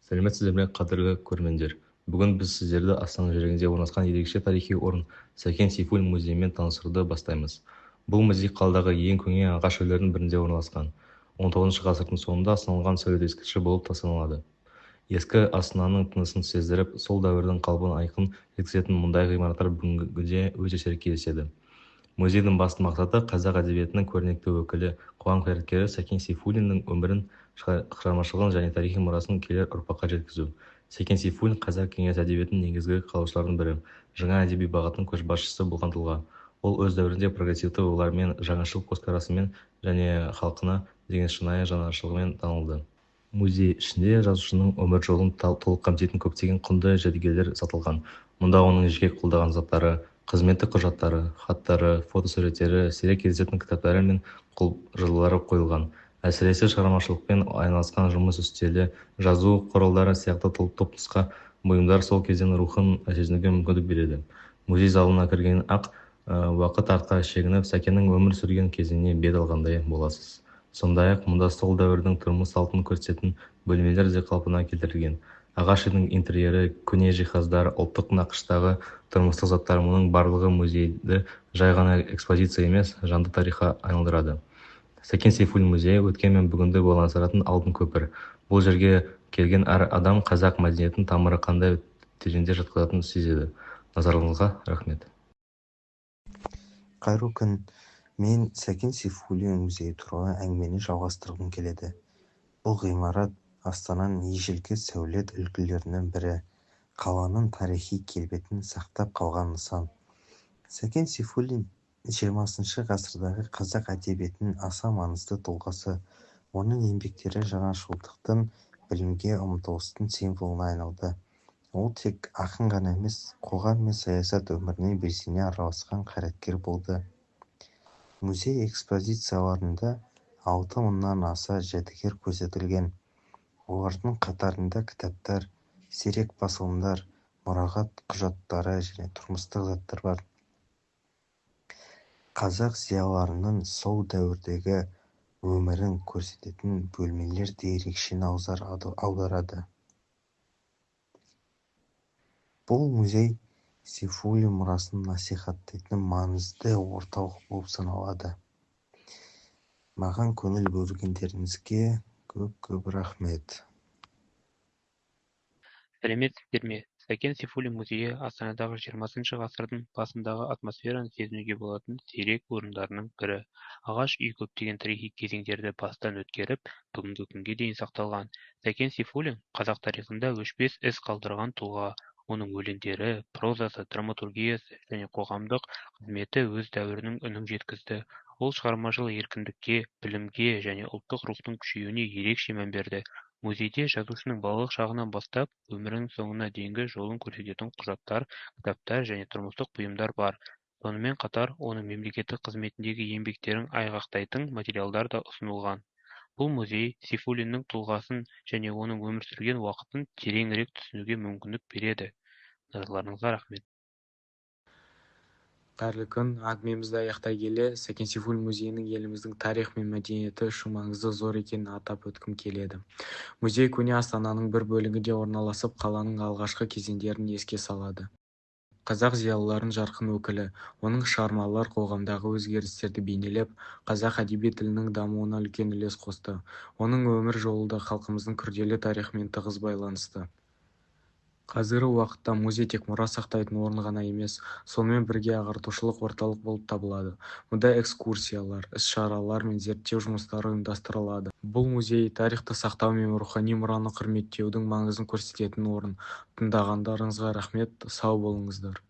Сәлеметсіздер ме, қадірлі көрермендер. Бүгін біз сіздерді Астананың жүрегінде орналасқан ерекше тарихи орын Сәкен Сейфуллин музейімен таныстыруды бастаймыз. Бұл музей қаладағы ең көне ағаш үйлердің бірінде орналасқан. 19 ғасырдың соңында салынған сәулет ескерткіші болып саналады. Ескі Астананың тынысын сездіріп, сол дәуірдің қалпын айқын жеткізетін мұндай ғимараттар бүгінде өте сирек кездеседі. Музейдің басты мақсаты қазақ әдебиетінің көрнекті өкілі, қоғам қайраткері Сәкен Сейфуллиннің өмірін, шығармашылығын және тарихи мұрасын келер ұрпаққа жеткізу. Сәкен Сейфуллин қазақ кеңес әдебиетінің негізгі қалаушыларының бірі, жаңа әдеби бағыттың көшбасшысы болған тұлға. Ол өз дәуірінде прогрессивті ойларымен, жаңашыл көзқарасымен және халқына деген шынайы жанашырлығымен танылды. Музей ішінде жазушының өмір жолын толық қамтитын көптеген құнды жәдігерлер сатылған. Мұнда оның жеке қолдаған заттары, қызметтік құжаттары, хаттары, фотосуреттері, сирек кездесетін кітаптары мен қолжазбалары қойылған. Әсіресе шығармашылықпен айналысқан жұмыс үстелі, жазу құралдары сияқты түпнұсқа бұйымдар сол кездің рухын сезінуге мүмкіндік береді. Музей залына кірген ақ уақыт артқа шегініп, Сәкеннің өмір сүрген кезеңіне бет алғандай боласыз. Сондай-ақ мұнда сол дәуірдің тұрмыс салтын көрсететін бөлмелер де қалпына келтірілген. Ағаш үйдің интерьері, көне жиһаздар, ұлттық нақыштағы тұрмыстық заттар, мұның барлығы музейді жай ғана экспозиция емес, жанды тарихқа айналдырады. Сәкен Сейфуллин музейі өткен мен бүгінді байланыстыратын алтын көпір. Бұл жерге келген әр адам қазақ мәдениетінің тамыры қандай тереңде жатқанын сезеді. Назарларыңызға рахмет. Қайырлы күн. Мен Сәкен Сейфуллин музейі туралы әңгімені жалғастырғым келеді. Бұл ғимарат Астананың ежелгі сәулет үлгілерінің бірі, қаланың тарихи келбетін сақтап қалған нысан. Сәкен Сейфуллин 20 ғасырдағы қазақ әдебиетінің аса маңызды тұлғасы. Оның еңбектері жаңашылдықтың, білімге ұмтылыстың символына айналды. Ол тек ақын ғана емес, қоғам мен саясат өміріне белсене араласқан қайраткер болды. Музей экспозицияларында 6000-нан аса жәдігер көрсетілген. Олардың қатарында кітаптар, сирек басылымдар, мұрағат құжаттары және тұрмыстық заттар бар. Қазақ зиялыларының сол дәуірдегі өмірін көрсететін бөлмелер де ерекше назар аударады. Бұл музей Сейфуллин мұрасын насихаттайтын маңызды орталық болып саналады. Маған көңіл бөлгендеріңізге көп рахмет. Сәлеметсіздер ме? Сәкен Сейфуллин музейі Астанадағы 20 ғасырдың басындағы атмосфераны сезінуге болатын сирек орындарының бірі. Ағаш үй көптеген тарихи кезеңдерді бастан өткеріп, бүгінгі күнге дейін сақталған. Сәкен Сейфуллин қазақ тарихында өшпес із қалдырған тұлға. Оның өлеңдері, прозасы, драматургиясы және қоғамдық қызметі өз дәуірінің үнін жеткізді. Ол шығармашылық еркіндікке, білімге және ұлттық рухтың күшеюіне ерекше мән берді. Музейде жазушының балалық шағынан бастап өмірінің соңына дейінгі жолын көрсететін құжаттар, кітаптар және тұрмыстық бұйымдар бар. Сонымен қатар, оның мемлекеттік қызметіндегі еңбектерін айғақтайтын материалдар да ұсынылған. Бұл музей Сейфуллиннің тұлғасын және оның өмір сүрген уақытын тереңірек түсінуге мүмкіндік береді. Назарларыңызға рахмет. Қайырлы күн. Әңгімемізді аяқтай келе, Сәкен Сейфуллин музейінің еліміздің тарих пен мәдениеті үшін маңызы зор екенін атап өткім келеді. Музей көне Астананың бір бөлігінде орналасып, қаланың алғашқы кезеңдерін еске салады. Қазақ зиялыларының жарқын өкілі, оның шығармалар қоғамдағы өзгерістерді бейнелеп, қазақ әдеби тілінің дамуына үлкен үлес қосты. Оның өмір жолы да халқымыздың күрделі тарихымен тығыз байланысты. Қазіргі уақытта музей тек мұра сақтайтын орын ғана емес, сонымен бірге ағартушылық орталық болып табылады. Мұнда экскурсиялар, іс-шаралар мен зерттеу жұмыстары ұйымдастырылады. Бұл музей тарихты сақтау мен рухани мұраны құрметтеудің маңызын көрсететін орын. Тыңдағандарыңызға рахмет, сау болыңыздар.